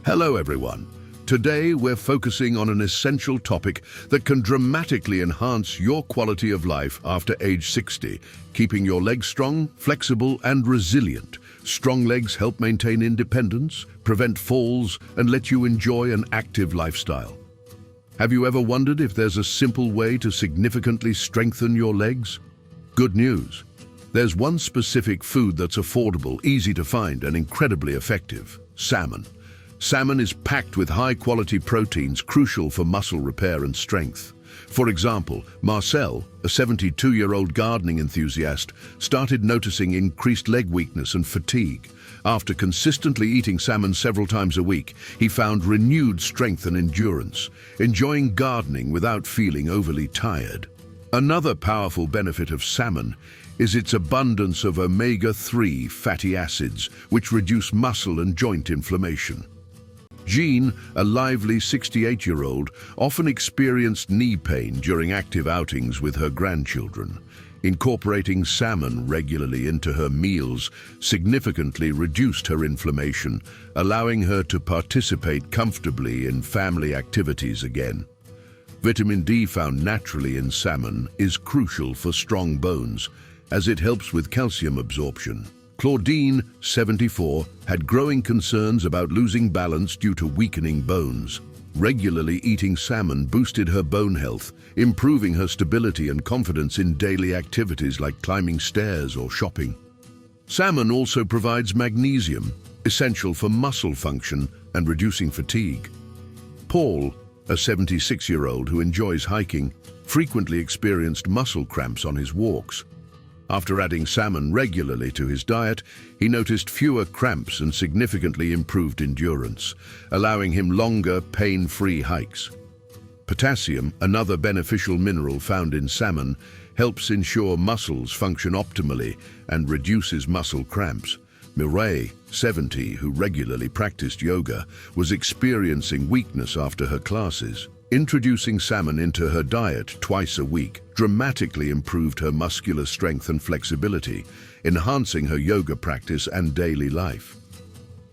Hello everyone. Today we're focusing on an essential topic that can dramatically enhance your quality of life after age 60, keeping your legs strong, flexible and resilient. Strong legs help maintain independence, prevent falls and let you enjoy an active lifestyle. Have you ever wondered if there's a simple way to significantly strengthen your legs? Good news. There's one specific food that's affordable, easy to find and incredibly effective: salmon. Salmon is packed with high-quality proteins crucial for muscle repair and strength. For example, Marcel, a 72-year-old gardening enthusiast, started noticing increased leg weakness and fatigue. After consistently eating salmon several times a week, he found renewed strength and endurance, enjoying gardening without feeling overly tired. Another powerful benefit of salmon is its abundance of omega-3 fatty acids, which reduce muscle and joint inflammation. Jean, a lively 68-year-old, often experienced knee pain during active outings with her grandchildren. Incorporating salmon regularly into her meals significantly reduced her inflammation, allowing her to participate comfortably in family activities again. Vitamin D, found naturally in salmon, is crucial for strong bones, as it helps with calcium absorption. Claudine, 74, had growing concerns about losing balance due to weakening bones. Regularly eating salmon boosted her bone health, improving her stability and confidence in daily activities like climbing stairs or shopping. Salmon also provides magnesium, essential for muscle function and reducing fatigue. Paul, a 76-year-old who enjoys hiking, frequently experienced muscle cramps on his walks. After adding salmon regularly to his diet, he noticed fewer cramps and significantly improved endurance, allowing him longer, pain-free hikes. Potassium, another beneficial mineral found in salmon, helps ensure muscles function optimally and reduces muscle cramps. Mireille, 70, who regularly practiced yoga, was experiencing weakness after her classes. Introducing salmon into her diet twice a week dramatically improved her muscular strength and flexibility, enhancing her yoga practice and daily life.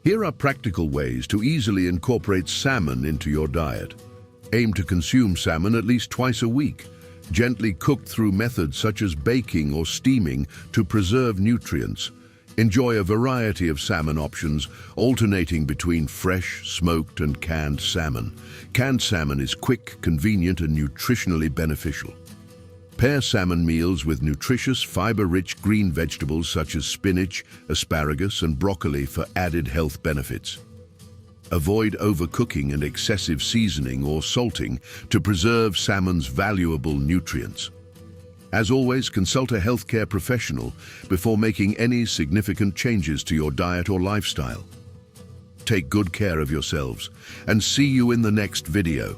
Here are practical ways to easily incorporate salmon into your diet. Aim to consume salmon at least twice a week, gently cooked through methods such as baking or steaming to preserve nutrients. Enjoy a variety of salmon options, alternating between fresh, smoked and canned salmon. Canned salmon is quick, convenient and nutritionally beneficial. Pair salmon meals with nutritious, fiber-rich green vegetables such as spinach, asparagus and broccoli for added health benefits. Avoid overcooking and excessive seasoning or salting to preserve salmon's valuable nutrients. As always, consult a healthcare professional before making any significant changes to your diet or lifestyle. Take good care of yourselves and see you in the next video.